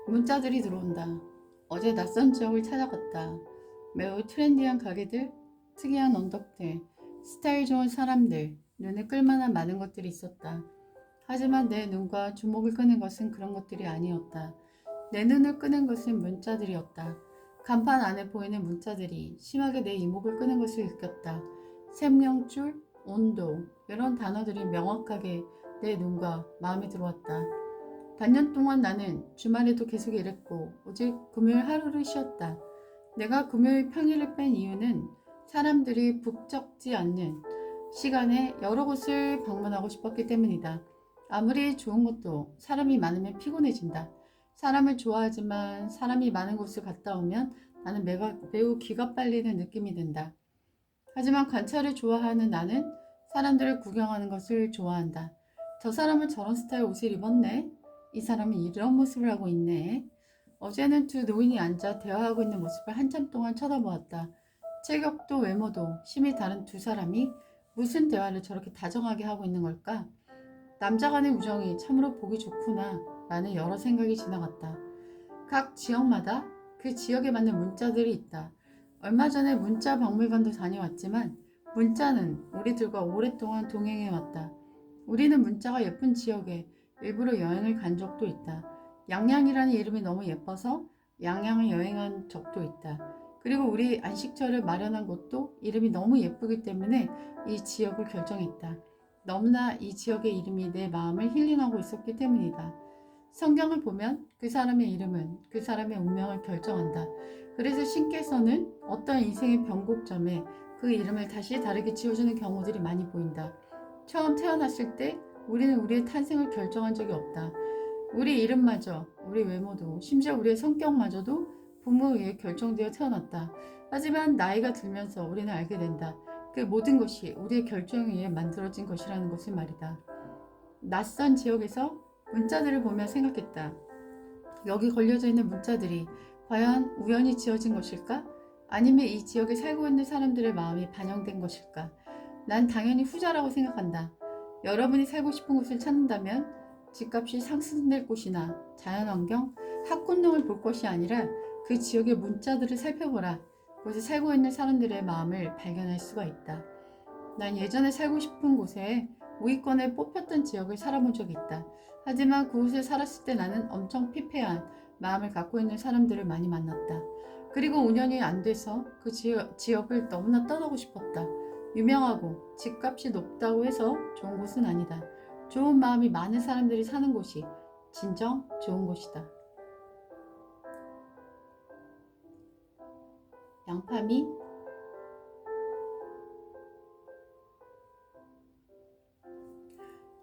문자들이 들어온다. 어제 낯선 지역을 찾아갔다. 매우 트렌디한 가게들, 특이한 언덕들, 스타일 좋은 사람들, 눈에 끌만한 많은 것들이 있었다. 하지만 내 눈과 주목을 끄는 것은 그런 것들이 아니었다. 내 눈을 끄는 것은 문자들이었다. 간판 안에 보이는 문자들이 심하게 내 이목을 끄는 것을 느꼈다. 생명줄, 온도, 이런 단어들이 명확하게 내 눈과 마음에 들어왔다. 반년 동안 나는 주말에도 계속 일했고 오직 금요일 하루를 쉬었다. 내가 금요일 평일을 뺀 이유는 사람들이 북적지 않는 시간에 여러 곳을 방문하고 싶었기 때문이다. 아무리 좋은 것도 사람이 많으면 피곤해진다. 사람을 좋아하지만 사람이 많은 곳을 갔다 오면 나는 매우 기가 빨리는 느낌이 든다. 하지만 관찰을 좋아하는 나는 사람들을 구경하는 것을 좋아한다. 저 사람은 저런 스타일 옷을 입었네. 이 사람은 이런 모습을 하고 있네. 어제는 두 노인이 앉아 대화하고 있는 모습을 한참 동안 쳐다보았다. 체격도 외모도 심히 다른 두 사람이 무슨 대화를 저렇게 다정하게 하고 있는 걸까? 남자 간의 우정이 참으로 보기 좋구나 라는 여러 생각이 지나갔다. 각 지역마다 그 지역에 맞는 문자들이 있다. 얼마 전에 문자 박물관도 다녀왔지만 문자는 우리들과 오랫동안 동행해왔다. 우리는 문자가 예쁜 지역에 일부러 여행을 간 적도 있다. 양양이라는 이름이 너무 예뻐서 양양을 여행한 적도 있다. 그리고 우리 안식처를 마련한 곳도 이름이 너무 예쁘기 때문에 이 지역을 결정했다. 너무나 이 지역의 이름이 내 마음을 힐링하고 있었기 때문이다. 성경을 보면 그 사람의 이름은 그 사람의 운명을 결정한다. 그래서 신께서는 어떤 인생의 변곡점에 그 이름을 다시 다르게 지어주는 경우들이 많이 보인다. 처음 태어났을 때 우리는 우리의 탄생을 결정한 적이 없다. 우리 이름마저, 우리 외모도, 심지어 우리의 성격마저도 부모에 의해 결정되어 태어났다. 하지만 나이가 들면서 우리는 알게 된다. 그 모든 것이 우리의 결정에 의해 만들어진 것이라는 것을 말이다. 낯선 지역에서 문자들을 보며 생각했다. 여기 걸려져 있는 문자들이 과연 우연히 지어진 것일까? 아니면 이 지역에 살고 있는 사람들의 마음이 반영된 것일까? 난 당연히 후자라고 생각한다. 여러분이 살고 싶은 곳을 찾는다면 집값이 상승될 곳이나 자연환경, 학군 등을 볼 것이 아니라 그 지역의 문자들을 살펴보라. 그곳에 살고 있는 사람들의 마음을 발견할 수가 있다. 난 예전에 살고 싶은 곳에 우위권에 뽑혔던 지역을 살아본 적이 있다. 하지만 그곳에 살았을 때 나는 엄청 피폐한 마음을 갖고 있는 사람들을 많이 만났다. 그리고 5년이 안 돼서 그 지역을 너무나 떠나고 싶었다. 유명하고 집값이 높다고 해서 좋은 곳은 아니다. 좋은 마음이 많은 사람들이 사는 곳이 진정 좋은 곳이다. 양파미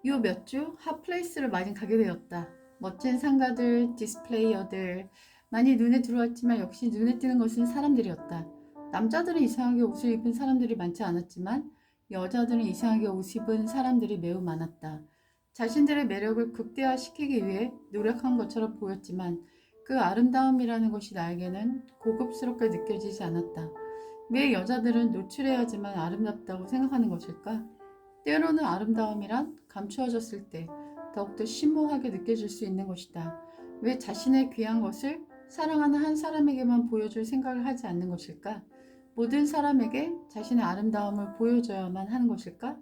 요 몇 주 핫플레이스를 많이 가게 되었다. 멋진 상가들, 디스플레이어들 많이 눈에 들어왔지만 역시 눈에 띄는 것은 사람들이었다. 남자들은 이상하게 옷을 입은 사람들이 많지 않았지만 여자들은 이상하게 옷 입은 사람들이 매우 많았다. 자신들의 매력을 극대화시키기 위해 노력한 것처럼 보였지만 그 아름다움이라는 것이 나에게는 고급스럽게 느껴지지 않았다. 왜 여자들은 노출해야지만 아름답다고 생각하는 것일까? 때로는 아름다움이란 감추어졌을 때 더욱더 심오하게 느껴질 수 있는 것이다. 왜 자신의 귀한 것을 사랑하는 한 사람에게만 보여줄 생각을 하지 않는 것일까? 모든 사람에게 자신의 아름다움을 보여줘야만 하는 것일까?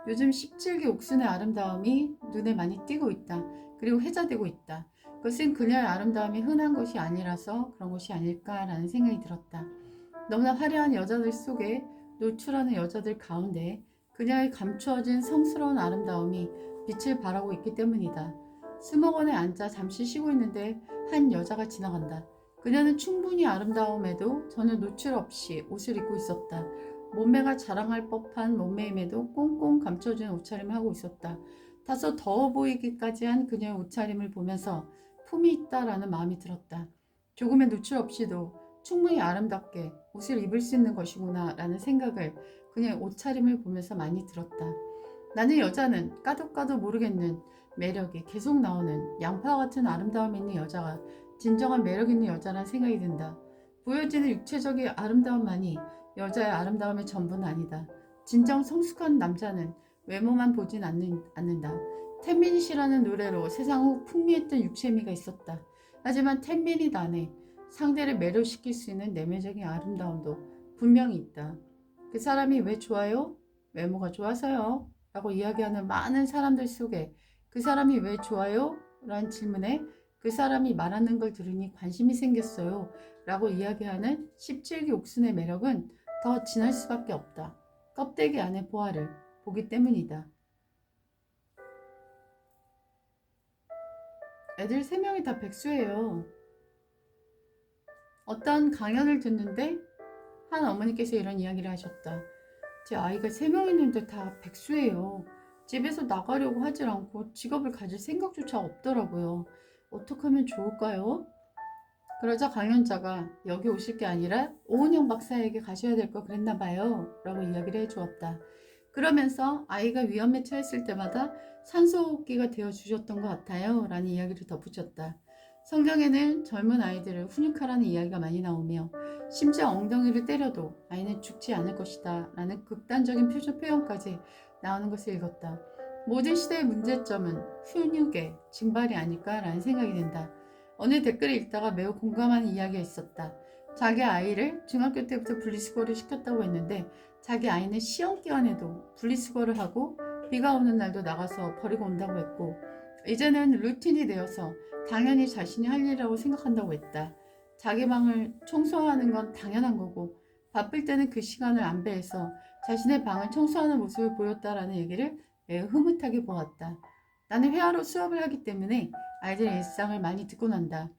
요즘 17기 옥순의 아름다움이 눈에 많이 띄고 있다. 그리고 회자되고 있다. 그것은 그녀의 아름다움이 흔한 것이 아니라서 그런 것이 아닐까라는 생각이 들었다. 너무나 화려한 여자들 속에 노출하는 여자들 가운데 그녀의 감추어진 성스러운 아름다움이 빛을 발하고 있기 때문이다. 수목원에 앉아 잠시 쉬고 있는데 한 여자가 지나간다. 그녀는 충분히 아름다움에도 전혀 노출 없이 옷을 입고 있었다. 몸매가 자랑할 법한 몸매임에도 꽁꽁 감춰진 옷차림을 하고 있었다. 다소 더워 보이기까지 한 그녀의 옷차림을 보면서 품이 있다라는 마음이 들었다. 조금의 노출 없이도 충분히 아름답게 옷을 입을 수 있는 것이구나 라는 생각을 그녀의 옷차림을 보면서 많이 들었다. 나는 여자는 까도 까도 모르겠는 매력이 계속 나오는 양파 같은 아름다움 있는 여자가 진정한 매력 있는 여자란 생각이 든다. 보여지는 육체적인 아름다움만이 여자의 아름다움의 전부는 아니다. 진정 성숙한 남자는 외모만 보진 않는다. 태민이시라는 노래로 세상 후 풍미했던 육체미가 있었다. 하지만 10미닛 안에 상대를 매료시킬 수 있는 내면적인 아름다움도 분명히 있다. 그 사람이 왜 좋아요? 외모가 좋아서요. 라고 이야기하는 많은 사람들 속에 그 사람이 왜 좋아요? 라는 질문에 그 사람이 말하는 걸 들으니 관심이 생겼어요. 라고 이야기하는 17기 옥순의 매력은 더 진할 수밖에 없다. 껍데기 안의 보화를 보기 때문이다. 애들 3명이 다 백수예요. 어떤 강연을 듣는데 한 어머니께서 이런 이야기를 하셨다. 제 아이가 3명 있는데 다 백수예요. 집에서 나가려고 하질 않고 직업을 가질 생각조차 없더라고요. 어떻게 하면 좋을까요? 그러자 강연자가 여기 오실 게 아니라 오은영 박사에게 가셔야 될 거 그랬나 봐요. 라고 이야기를 해주었다. 그러면서 아이가 위험에 처했을 때마다 산소호흡기가 되어주셨던 것 같아요. 라는 이야기를 덧붙였다. 성경에는 젊은 아이들을 훈육하라는 이야기가 많이 나오며 심지어 엉덩이를 때려도 아이는 죽지 않을 것이다. 라는 극단적인 표현까지 나오는 것을 읽었다. 모든 시대의 문제점은 훈육의 증발이 아닐까 라는 생각이 든다. 어느 댓글을 읽다가 매우 공감하는 이야기가 있었다. 자기 아이를 중학교 때부터 분리수거를 시켰다고 했는데 자기 아이는 시험 기간에도 분리수거를 하고 비가 오는 날도 나가서 버리고 온다고 했고 이제는 루틴이 되어서 당연히 자신이 할 일이라고 생각한다고 했다. 자기 방을 청소하는 건 당연한 거고 바쁠 때는 그 시간을 안배해서 자신의 방을 청소하는 모습을 보였다라는 얘기를 매우 흐뭇하게 보았다. 나는 회화로 수업을 하기 때문에 아이들의 일상을 많이 듣고 난다.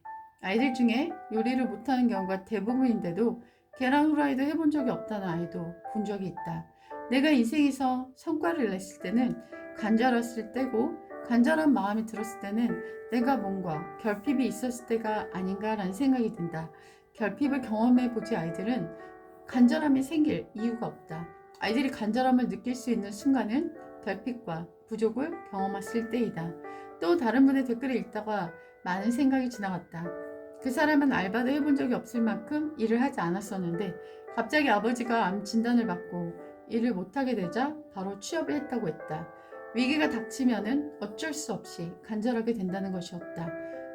아이들 중에 요리를 못하는 경우가 대부분인데도 계란 후라이도 해본 적이 없다는 아이도 본 적이 있다. 내가 인생에서 성과를 냈을 때는 간절했을 때고 간절한 마음이 들었을 때는 내가 뭔가 결핍이 있었을 때가 아닌가라는 생각이 든다. 결핍을 경험해보지 아이들은 간절함이 생길 이유가 없다. 아이들이 간절함을 느낄 수 있는 순간은 결핍과 부족을 경험했을 때이다. 또 다른 분의 댓글을 읽다가 많은 생각이 지나갔다. 그 사람은 알바도 해본 적이 없을 만큼 일을 하지 않았었는데 갑자기 아버지가 암 진단을 받고 일을 못하게 되자 바로 취업을 했다고 했다. 위기가 닥치면은 어쩔 수 없이 간절하게 된다는 것이었다.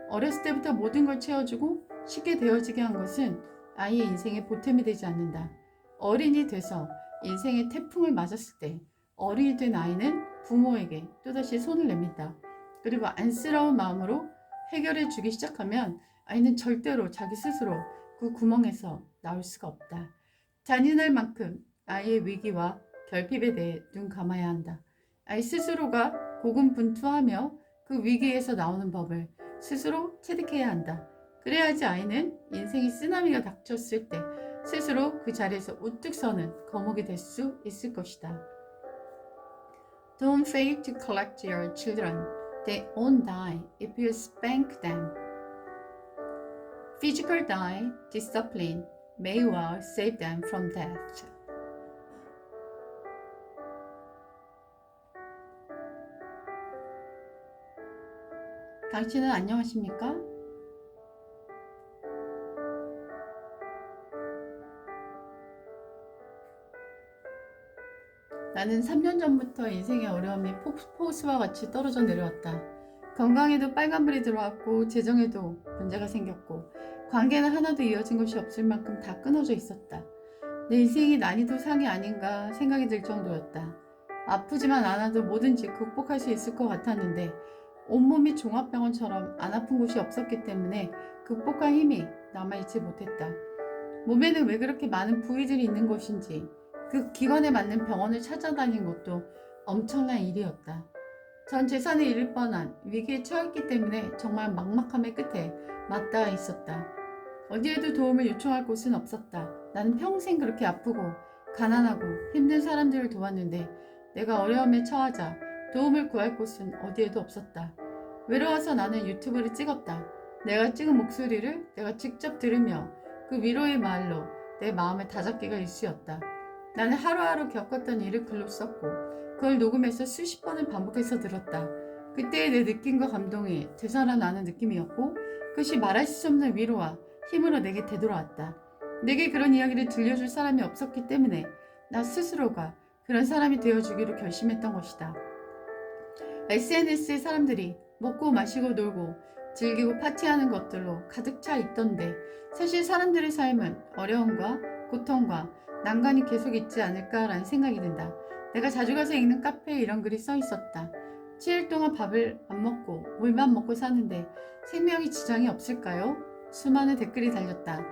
어렸을 때부터 모든 걸 채워주고 쉽게 되어지게 한 것은 아이의 인생에 보탬이 되지 않는다. 어린이 돼서 인생의 태풍을 맞았을 때 어린이 된 아이는 부모에게 또다시 손을 냅니다. 그리고 안쓰러운 마음으로 해결해 주기 시작하면 아이는 절대로 자기 스스로 그 구멍에서 나올 수가 없다. 잔인할 만큼 아이의 위기와 결핍에 대해 눈 감아야 한다. 아이 스스로가 고군분투하며 그 위기에서 나오는 법을 스스로 체득해야 한다. 그래야지 아이는 인생의 쓰나미가 닥쳤을 때 스스로 그 자리에서 우뚝 서는 거목이 될 수 있을 것이다. Don't fail to collect your children. They won't die if you spank them. Physical die, discipline may well save them from death. 당신은 안녕하십니까? 나는 3년 전부터 인생의 어려움이 폭포수와 같이 떨어져 내려왔다. 건강에도 빨간불이 들어왔고 재정에도 문제가 생겼고 관계는 하나도 이어진 것이 없을 만큼 다 끊어져 있었다. 내 인생이 난이도 상이 아닌가 생각이 들 정도였다. 아프지만 않아도 뭐든지 극복할 수 있을 것 같았는데 온몸이 종합병원처럼 안 아픈 곳이 없었기 때문에 극복할 힘이 남아있지 못했다. 몸에는 왜 그렇게 많은 부위들이 있는 것인지 그 기관에 맞는 병원을 찾아다닌 것도 엄청난 일이었다. 전 재산을 잃을 뻔한 위기에 처했기 때문에 정말 막막함의 끝에 맞닿아 있었다. 어디에도 도움을 요청할 곳은 없었다. 나는 평생 그렇게 아프고 가난하고 힘든 사람들을 도왔는데 내가 어려움에 처하자 도움을 구할 곳은 어디에도 없었다. 외로워서 나는 유튜브를 찍었다. 내가 찍은 목소리를 내가 직접 들으며 그 위로의 말로 내 마음을 다잡기가 일쑤였다. 나는 하루하루 겪었던 일을 글로 썼고 그걸 녹음해서 수십 번을 반복해서 들었다. 그때의 내 느낌과 감동이 되살아나는 느낌이었고 그것이 말할 수 없는 위로와 힘으로 내게 되돌아왔다. 내게 그런 이야기를 들려줄 사람이 없었기 때문에 나 스스로가 그런 사람이 되어주기로 결심했던 것이다. SNS의 사람들이 먹고 마시고 놀고 즐기고 파티하는 것들로 가득 차 있던데 사실 사람들의 삶은 어려움과 고통과 난관이 계속 있지 않을까라는 생각이 든다. 내가 자주 가서 읽는 카페에 이런 글이 써 있었다. 7일 동안 밥을 안 먹고 물만 먹고 사는데 생명이 지장이 없을까요? 수많은 댓글이 달렸다.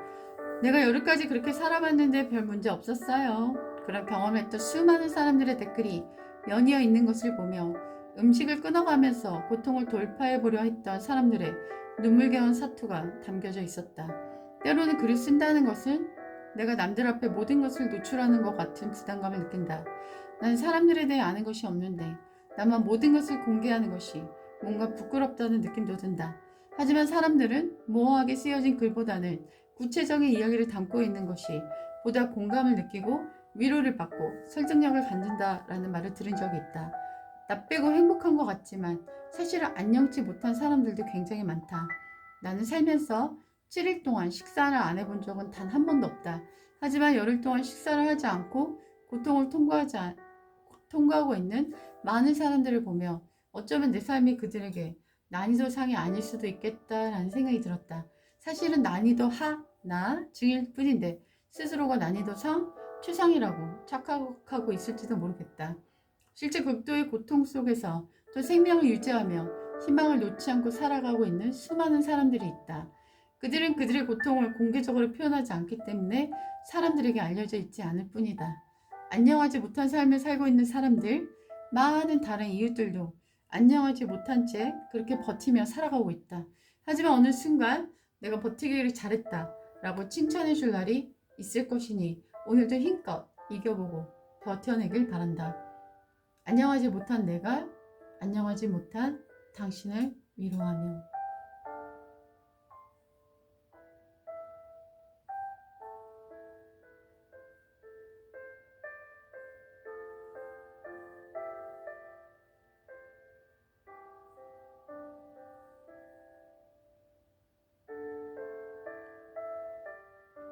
내가 열흘까지 그렇게 살아봤는데 별 문제 없었어요. 그런 경험했던 수많은 사람들의 댓글이 연이어 있는 것을 보며 음식을 끊어가면서 고통을 돌파해보려 했던 사람들의 눈물겨운 사투가 담겨져 있었다. 때로는 글을 쓴다는 것은 내가 남들 앞에 모든 것을 노출하는 것 같은 부담감을 느낀다. 난 사람들에 대해 아는 것이 없는데 나만 모든 것을 공개하는 것이 뭔가 부끄럽다는 느낌도 든다. 하지만 사람들은 모호하게 쓰여진 글보다는 구체적인 이야기를 담고 있는 것이 보다 공감을 느끼고 위로를 받고 설득력을 갖는다라는 말을 들은 적이 있다. 나 빼고 행복한 것 같지만 사실은 안녕치 못한 사람들도 굉장히 많다. 나는 살면서 7일 동안 식사를 안 해본 적은 단 한 번도 없다. 하지만 열흘 동안 식사를 하지 않고 고통을 통과하고 있는 많은 사람들을 보며 어쩌면 내 삶이 그들에게 난이도상이 아닐 수도 있겠다라는 생각이 들었다. 사실은 난이도 하나 중일 뿐인데 스스로가 난이도 상, 최상이라고 착각하고 있을지도 모르겠다. 실제 극도의 고통 속에서 또 생명을 유지하며 희망을 놓지 않고 살아가고 있는 수많은 사람들이 있다. 그들은 그들의 고통을 공개적으로 표현하지 않기 때문에 사람들에게 알려져 있지 않을 뿐이다. 안녕하지 못한 삶을 살고 있는 사람들, 많은 다른 이웃들도 안녕하지 못한 채 그렇게 버티며 살아가고 있다. 하지만 어느 순간 내가 버티기를 잘했다 라고 칭찬해 줄 날이 있을 것이니 오늘도 힘껏 이겨보고 버텨내길 바란다. 안녕하지 못한 내가 안녕하지 못한 당신을 위로하며